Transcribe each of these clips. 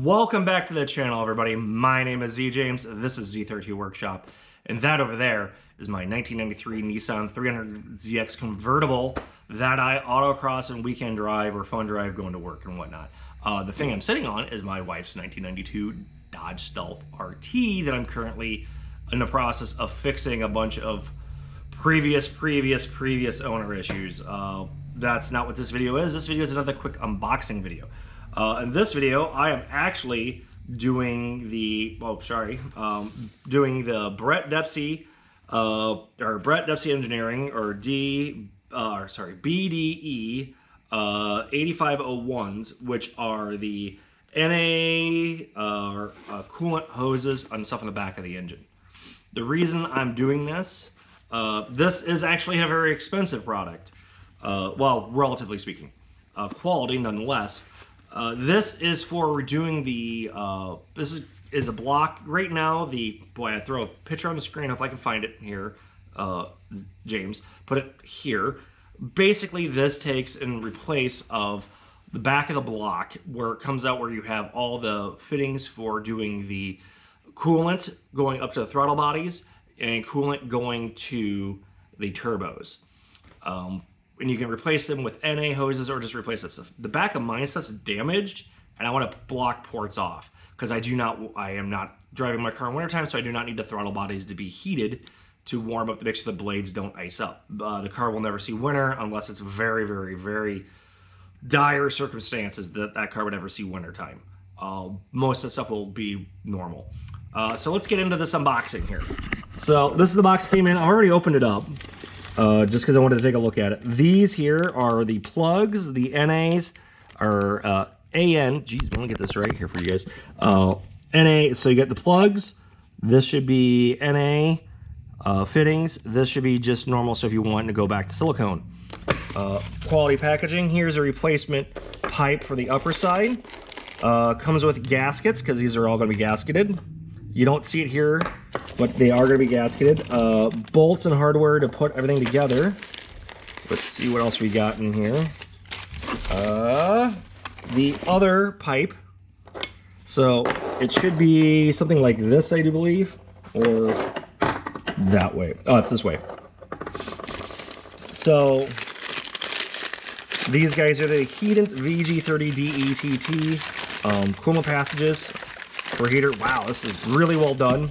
Welcome back to the channel, everybody. My name is Z James. This is Z32 Workshop, and that over there is my 1993 Nissan 300ZX convertible that I autocross and weekend drive or fun drive going to work and whatnot. The thing I'm sitting on is my wife's 1992 Dodge Stealth RT that I'm currently in the process of fixing a bunch of previous owner issues. That's not what this video is. This video is another quick unboxing video. In this video, I am actually doing the, doing the Brett Dempsey, or Brett Dempsey Engineering, or BDE 8501s, which are the NA coolant hoses and stuff on the back of the engine. The reason I'm doing this, this is actually a very expensive product. Well, relatively speaking. Quality nonetheless. This is for doing the, this is a block. Right now, I throw a picture on the screen if I can find it here, James, put it here. Basically, this takes in replace of the back of the block where it comes out where you have all the fittings for doing the coolant going up to the throttle bodies and coolant going to the turbos. And you can replace them with NA hoses or just replace this. The back of mine stuff's damaged, and I want to block ports off because I am not driving my car in wintertime, so I do not need the throttle bodies to be heated to warm up to make sure the blades don't ice up. The car will never see winter unless it's very dire circumstances that car would ever see wintertime. Most of the stuff will be normal. So let's get into this unboxing here. So this is the box that came in. I already opened it up. Just because I wanted to take a look at it. These here are the plugs. The NAs are AN. Geez, let me get this right here for you guys. NA, so you get the plugs. This should be NA fittings. This should be just normal, so if you want to go back to silicone. Quality packaging. Here's a replacement pipe for the upper side. Comes with gaskets, because these are all going to be gasketed. You don't see it here, but they are going to be gasketed. Bolts and hardware to put everything together. Let's see what else we got in here. The other pipe. So it should be something like this, I do believe, or that way. Oh, it's this way. So these guys are the Heatant VG30DE TT coolant passages for heater. Wow, this is really well done.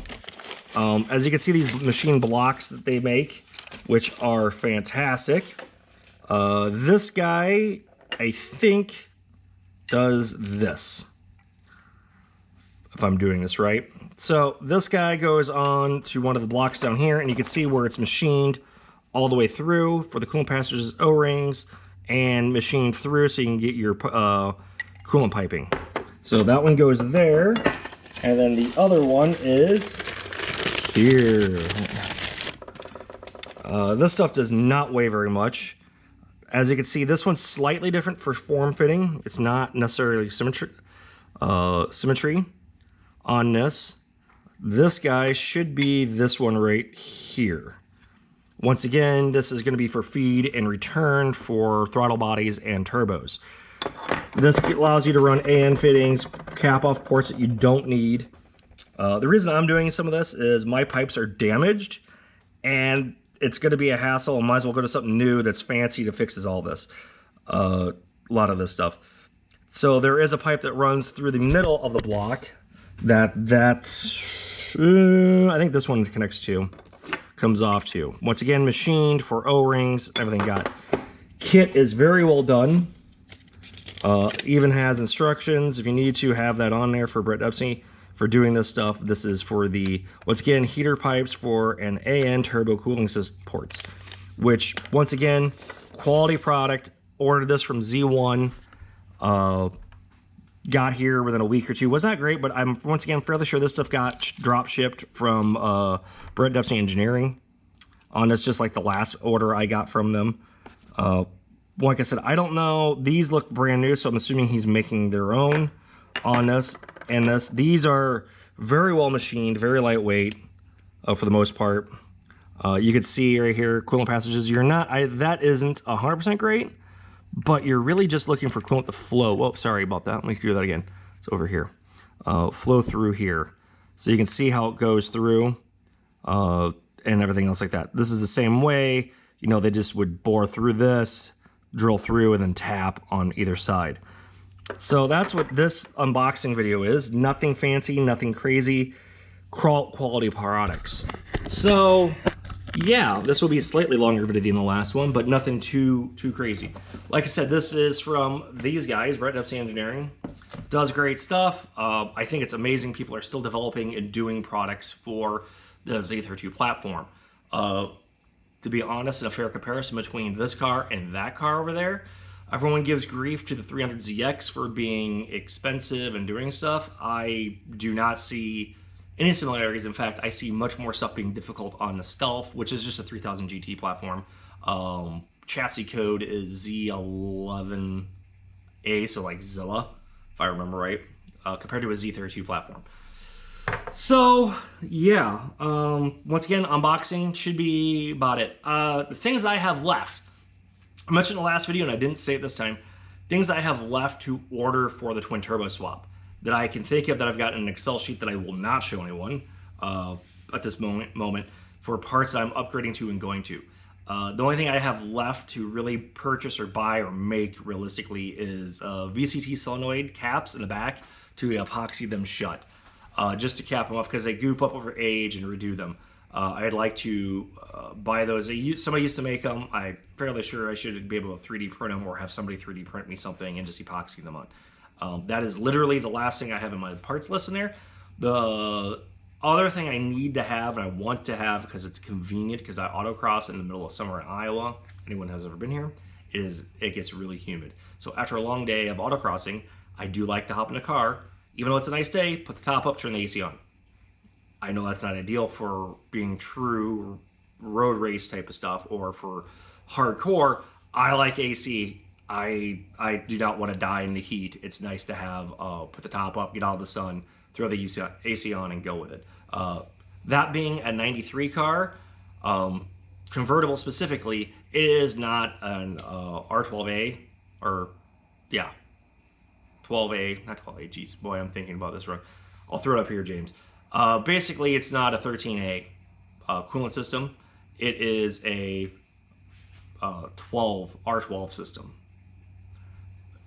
As you can see, these machine blocks that they make, which are fantastic. This guy, I think, does this, if I'm doing this right. So this guy goes on to one of the blocks down here, and you can see where it's machined all the way through for the coolant passages, O-rings, and machined through so you can get your coolant piping. So that one goes there. And then the other one is here. This stuff does not weigh very much. As you can see, this one's slightly different for form fitting. It's not necessarily symmetry on this. This guy should be this one right here. Once again, this is going to be for feed and return for throttle bodies and turbos. This allows you to run AN fittings, cap off ports that you don't need. The reason I'm doing some of this is my pipes are damaged, and it's going to be a hassle. I might as well go to something new that's fancy that fixes all this. A lot of this stuff. So there is a pipe that runs through the middle of the block that I think this one connects to, comes off to. Once again, machined for O-rings, everything got. Kit is very well done. Even has instructions if you need to have that on there for Brett Dempsey for doing this stuff. This is for the, once again, heater pipes for an AN turbo cooling system ports, which, once again, quality product. Ordered this from Z1. Got here within a week or two. Was not great, but I'm, once again, fairly sure this stuff got drop shipped from Brett Dempsey Engineering on this, just like the last order I got from them. Like I said, I don't know. These look brand new, so I'm assuming he's making their own on this and this. These are very well machined, very lightweight for the most part. You can see right here, coolant passages. That isn't 100% great, but you're really just looking for coolant to flow. Whoa, sorry about that. Let me do that again. It's over here. flow through here. So you can see how it goes through and everything else like that. This is the same way, you know, they just would bore through this, drill through, and then tap on either side. So that's what this unboxing video is. Nothing fancy, nothing crazy, quality products. So yeah, this will be a slightly longer video than the last one, but nothing too crazy. Like I said, this is from these guys, Red Upsy Engineering. Does great stuff. I think it's amazing people are still developing and doing products for the Z32 platform. To be honest, in a fair comparison between this car and that car over there, everyone gives grief to the 300ZX for being expensive and doing stuff. I do not see any similarities. In fact, I see much more stuff being difficult on the Stealth, which is just a 3000 GT platform. Chassis code is Z11A, so like Zilla, if I remember right, compared to a Z32 platform. So yeah, once again, unboxing should be about it. The things I have left, I mentioned in the last video and I didn't say it this time, things I have left to order for the twin turbo swap that I can think of that I've got in an Excel sheet that I will not show anyone at this moment for parts I'm upgrading to and going to. The only thing I have left to really purchase or buy or make realistically is VCT solenoid caps in the back to epoxy them shut. Just to cap them off because they goop up over age and redo them. I'd like to buy those. Somebody used to make them. I'm fairly sure I should be able to 3D print them or have somebody 3D print me something and just epoxy them on. That is literally the last thing I have in my parts list in there. The other thing I need to have and I want to have because it's convenient because I autocross in the middle of summer in Iowa, anyone has ever been here, is it gets really humid. So after a long day of autocrossing, I do like to hop in a car. Even though it's a nice day, put the top up, turn the AC on. I know that's not ideal for being true road race type of stuff or for hardcore. I like AC. I do not want to die in the heat. It's nice to have, put the top up, get out of the sun, throw the AC on and go with it. That being a 93 car, convertible specifically, it is not an R12A or, yeah. 12A, not 12A, geez, boy, I'm thinking about this wrong. I'll throw it up here, James. Basically, it's not a 13A coolant system. It is a R12 system.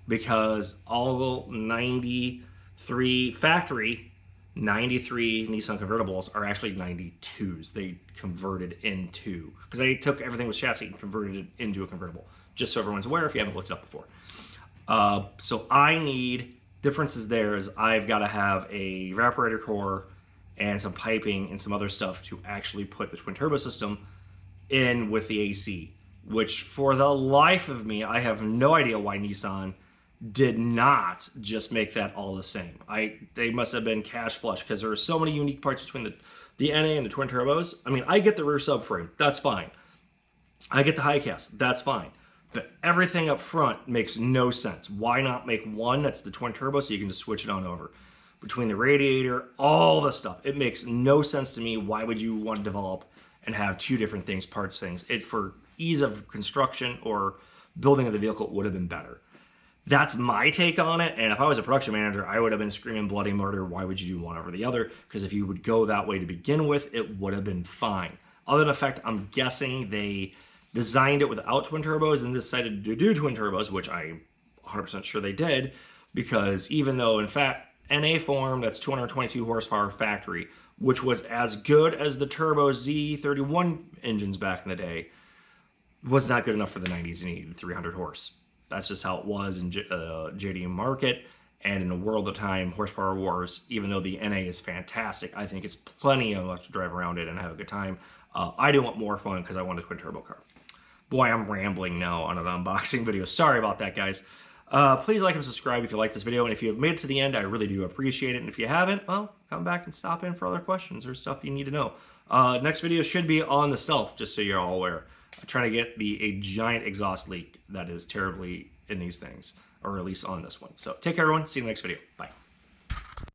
Because all 93 factory 93 Nissan convertibles are actually 92s. They converted into, because they took everything with chassis and converted it into a convertible. Just so everyone's aware if you haven't looked it up before. So I need, differences there is I've got to have a evaporator core and some piping and some other stuff to actually put the twin turbo system in with the AC, which for the life of me, I have no idea why Nissan did not just make that all the same. They must have been cash flush because there are so many unique parts between the NA and the twin turbos. I mean, I get the rear subframe, that's fine. I get the high cast, that's fine. But everything up front makes no sense. Why not make one that's the twin turbo so you can just switch it on over? Between the radiator, all the stuff. It makes no sense to me. Why would you want to develop and have two different things, parts things? It, for ease of construction or building of the vehicle, would have been better. That's my take on it. And if I was a production manager, I would have been screaming bloody murder. Why would you do one over the other? Because if you would go that way to begin with, it would have been fine. Other than the fact, I'm guessing they designed it without twin turbos and decided to do twin turbos, which I'm 100% sure they did, because even though, in fact, NA form, that's 222 horsepower factory, which was as good as the turbo Z31 engines back in the day, was not good enough for the 90s and needed 300 horse. That's just how it was in JDM market and in the world of time, horsepower wars. Even though the NA is fantastic, I think it's plenty enough to drive around it and have a good time. I do want more fun because I want a twin turbo car. Boy, I'm rambling now on an unboxing video. Sorry about that, guys. Please like and subscribe if you like this video, and if you have made it to the end, I really do appreciate it. And if you haven't, well, come back and stop in for other questions or stuff you need to know. Next video should be on the Stealth, just so you're all aware. I'm trying to get a giant exhaust leak that is terribly in these things, or at least on this one. So take care, everyone. See you in the next video. Bye.